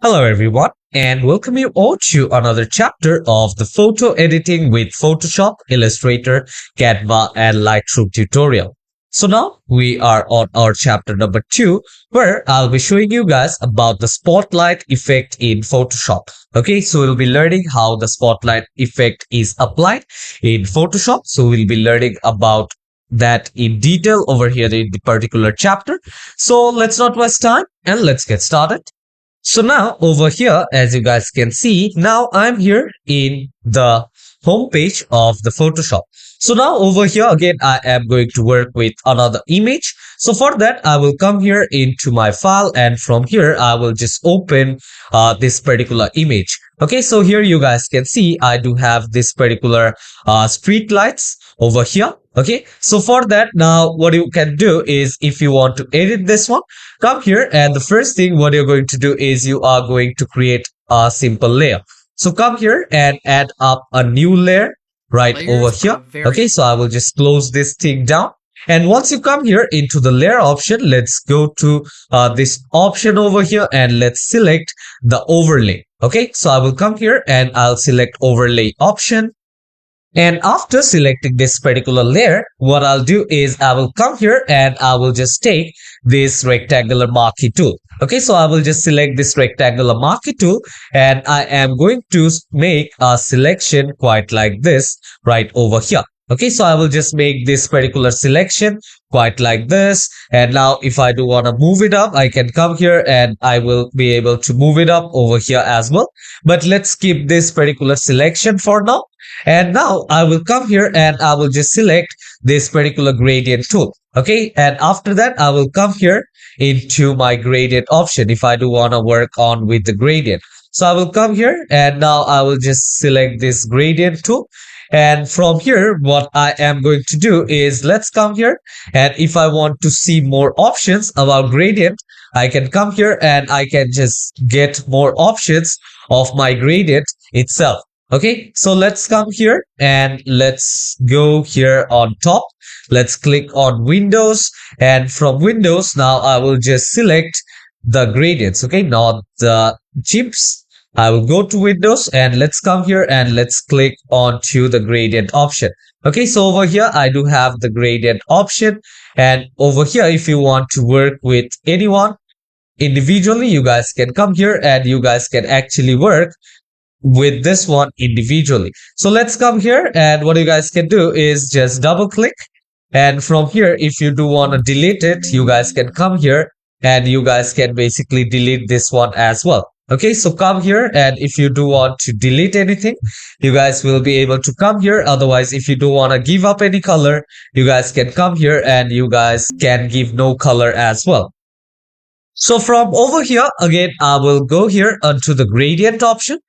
Hello everyone and welcome you all to another chapter of the photo editing with Photoshop, Illustrator, Canva and Lightroom tutorial. So now we are on our chapter number 2 where I'll be showing you guys about the spotlight effect in Photoshop. Okay, so we'll be learning how the spotlight effect is applied in Photoshop. So we'll be learning about that in detail over here in the particular chapter. So let's not waste time and let's get started. So now over here, as you guys can see, now I'm here in the home page of the Photoshop. So now over here again, I am going to work with another image. So for that, I will come here into my file and from here, I will just open this particular image. Okay, so here you guys can see I do have this particular street lights over here. Okay, so for that, now what you can do is if you want to edit this one, come here and the first thing what you're going to do is you are going to create a simple layer. So come here and add up a new layer right over here. Okay, so I will just close this thing down. And once you come here into the layer option, let's go to this option over here and let's select the overlay. Okay, so I will come here and I'll select overlay option. And after selecting this particular layer, what I'll do is I will come here and I will just take this rectangular marquee tool. Okay, so I will just select this rectangular marquee tool and I am going to make a selection quite like this right over here. Okay, so I will just make this particular selection quite like this. And now if I do want to move it up, I can come here and I will be able to move it up over here as well. But let's skip this particular selection for now. And now I will come here and I will just select this particular gradient tool. Okay, and after that, I will come here into my gradient option if I do want to work on with the gradient. So I will come here and now I will just select this gradient tool. And from here, what I am going to do is let's come here. And if I want to see more options about gradient, I can come here and I can just get more options of my gradient itself. Okay, so let's come here and let's go here on top. Let's click on Windows, and from Windows, now I will just select the gradients. Okay, not the chips. I will go to Windows and let's come here and let's click on to the gradient option. Okay, so over here I do have the gradient option, and over here if you want to work with anyone individually, you guys can come here and you guys can actually work with this one individually. So let's come here and what you guys can do is just double click, and from here if you do want to delete it, you guys can come here and you guys can basically delete this one as well. Okay, so come here and if you do want to delete anything, you guys will be able to come here. Otherwise, if you do want to give up any color, you guys can come here and you guys can give no color as well. So from over here, again, I will go here onto the gradient option.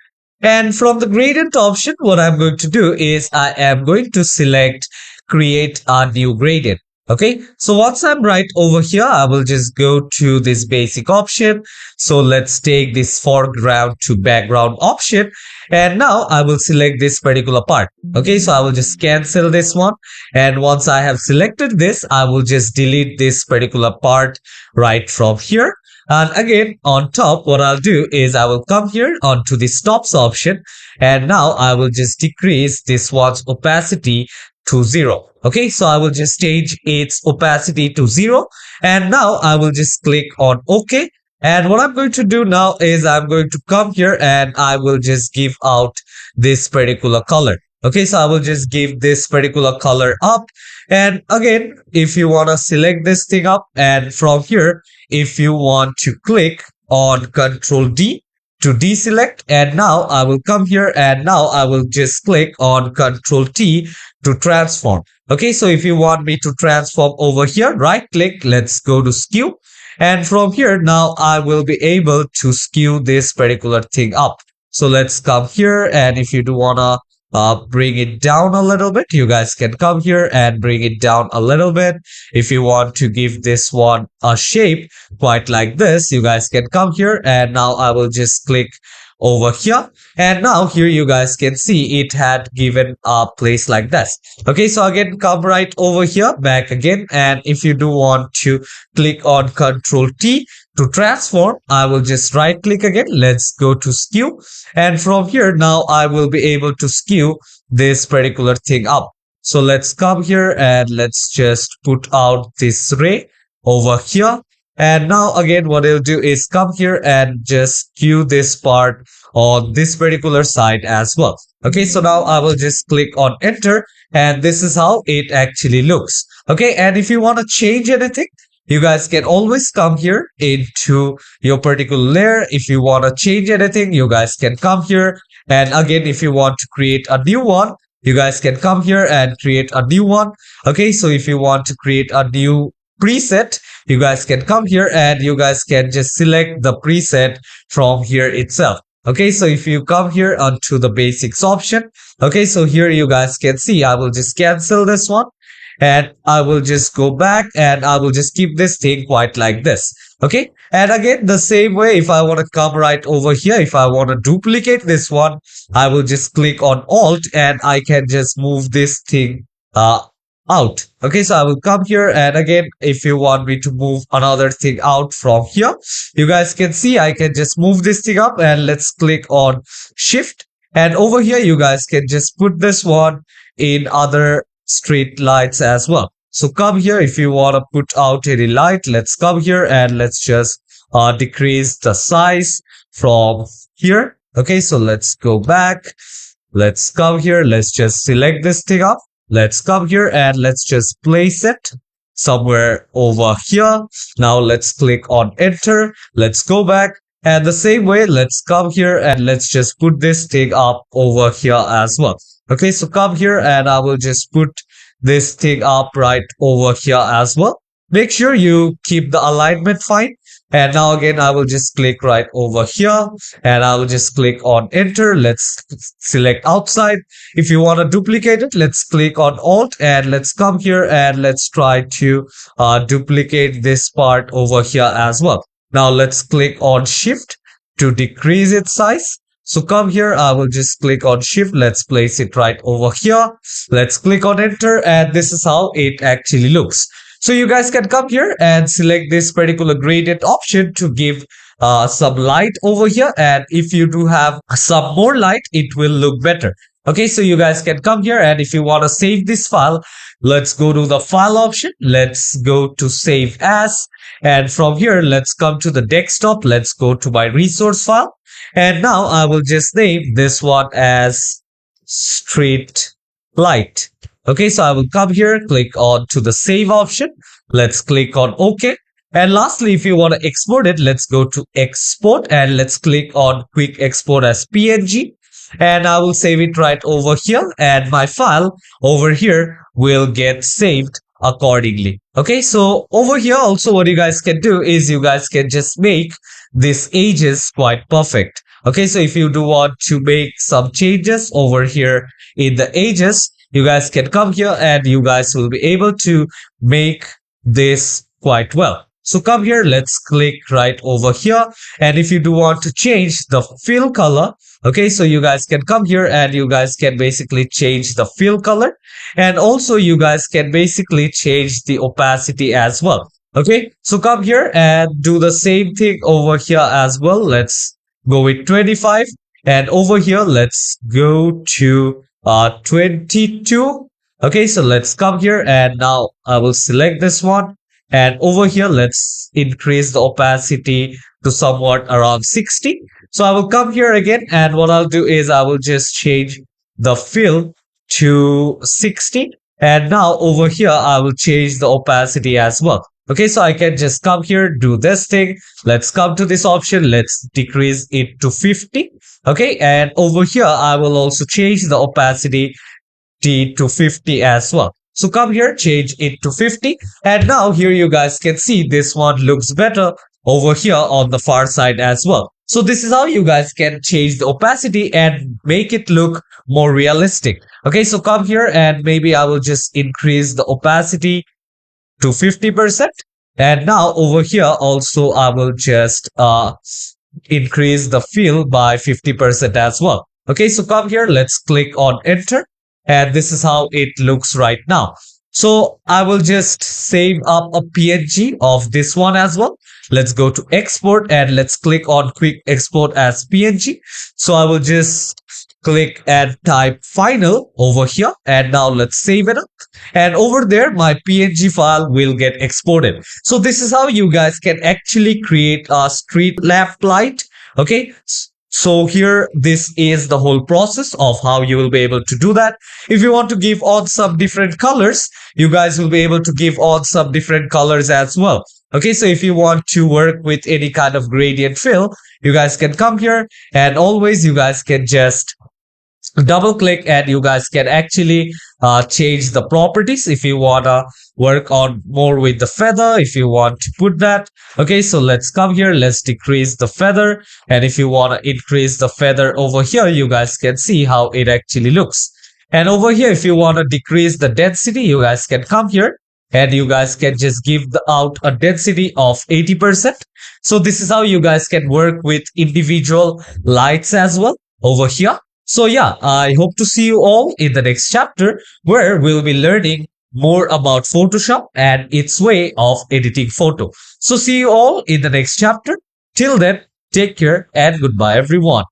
And from the gradient option, what I'm going to do is I am going to select create a new gradient. Okay, so once I'm right over here, I will just go to this basic option. So let's take this foreground to background option. And now I will select this particular part. Okay, so I will just cancel this one. And once I have selected this, I will just delete this particular part right from here. And again, on top, what I'll do is I will come here onto the stops option. And now I will just decrease this one's opacity to 0. Okay, so I will just change its opacity to 0. And now I will just click on OK. And what I'm going to do now is I'm going to come here and I will just give out this particular color. Okay, so I will just give this particular color up. And again, if you want to select this thing up, and from here, if you want to click on Ctrl D to deselect, and now I will come here and now I will just click on Ctrl T to transform. Okay, so if you want me to transform over here, right click, let's go to skew. And from here, now I will be able to skew this particular thing up. So let's come here, and if you do want to bring it down a little bit, you guys can come here and bring it down a little bit. If you want to give this one a shape quite like this, you guys can come here and now I will just click over here, and now here you guys can see it had given a place like this. Okay, so again, come right over here, back again, and if you do want to click on Ctrl T To transform, I will just right click again. Let's go to skew. And from here, now I will be able to skew this particular thing up. So let's come here and let's just put out this ray over here. And now again, what I'll do is come here and just skew this part on this particular side as well. Okay, so now I will just click on enter and this is how it actually looks. Okay, and if you want to change anything, you guys can always come here into your particular layer. If you want to change anything, you guys can come here. And again, if you want to create a new one, you guys can come here and create a new one. Okay, so if you want to create a new preset, you guys can come here and you guys can just select the preset from here itself. Okay, so if you come here onto the basics option, okay, so here you guys can see, I will just cancel this one and I will just go back and I will just keep this thing quite like this. Okay, and again, the same way, if I want to come right over here, if I want to duplicate this one, I will just click on Alt and I can just move this thing out. Okay, so I will come here and again, if you want me to move another thing out from here, you guys can see I can just move this thing up and let's click on Shift. And over here, you guys can just put this one in other street lights as well. So come here if you want to put out any light. Let's come here and let's just decrease the size from here. Okay, so let's go back. Let's come here. Let's just select this thing up. Let's come here and let's just place it somewhere over here. Now let's click on enter. Let's go back. And the same way, let's come here and let's just put this thing up over here as well. Okay, so come here and I will just put this thing up right over here as well. Make sure you keep the alignment fine. And now again, I will just click right over here and I will just click on enter. Let's select outside. If you want to duplicate it, let's click on Alt and let's come here and let's try to duplicate this part over here as well. Now let's click on Shift to decrease its size. So come here, I will just click on Shift. Let's place it right over here. Let's click on enter and this is how it actually looks. So you guys can come here and select this particular gradient option to give some light over here. And if you do have some more light, it will look better. Okay, so you guys can come here and if you want to save this file, let's go to the file option. Let's go to save as. And from here, let's come to the desktop. Let's go to my resource file. And now I will just name this one as street light. Okay, so I will come here, click on to the save option. Let's click on OK. And lastly, if you want to export it, let's go to export and let's click on quick export as PNG. And I will save it right over here and my file over here will get saved accordingly. Okay, so over here also what you guys can do is you guys can just make this edges quite perfect. Okay, so if you do want to make some changes over here in the edges, you guys can come here and you guys will be able to make this quite well. So come here, let's click right over here. And if you do want to change the fill color, okay, so you guys can come here and you guys can basically change the fill color. And also you guys can basically change the opacity as well. Okay, so come here and do the same thing over here as well. Let's go with 25 and over here, let's go to 22. Okay, so let's come here and now I will select this one. And over here, let's increase the opacity to somewhat around 60. So I will come here again and what I'll do is I will just change the fill to 60. And now over here, I will change the opacity as well. Okay, so I can just come here, do this thing. Let's come to this option. Let's decrease it to 50. Okay, and over here, I will also change the opacity to 50 as well. So come here, change it to 50. And now here you guys can see this one looks better over here on the far side as well. So this is how you guys can change the opacity and make it look more realistic. Okay, so come here and maybe I will just increase the opacity to 50%. And now over here also I will just increase the fill by 50% as well. Okay, so come here, let's click on enter. And this is how it looks right now. So I will just save up a PNG of this one as well. let's go to export and let's click on quick export as PNG. So I will just click and type final over here, and now let's save it up, and over there my PNG file will get exported. So this is how you guys can actually create a street lamp light. Okay, so here this is the whole process of how you will be able to do that. If you want to give on some different colors, you guys will be able to give on some different colors as well. Okay, so if you want to work with any kind of gradient fill, you guys can come here, and always you guys can just double click and you guys can actually change the properties if you want to work on more with the feather, if you want to put that. Okay, so let's come here, let's decrease the feather, and if you want to increase the feather over here, you guys can see how it actually looks. And over here, if you want to decrease the density, you guys can come here and you guys can just give out a density of 80%. So this is how you guys can work with individual lights as well over here. So yeah, I hope to see you all in the next chapter where we'll be learning more about Photoshop and its way of editing photo. So see you all in the next chapter. Till then, take care and goodbye everyone.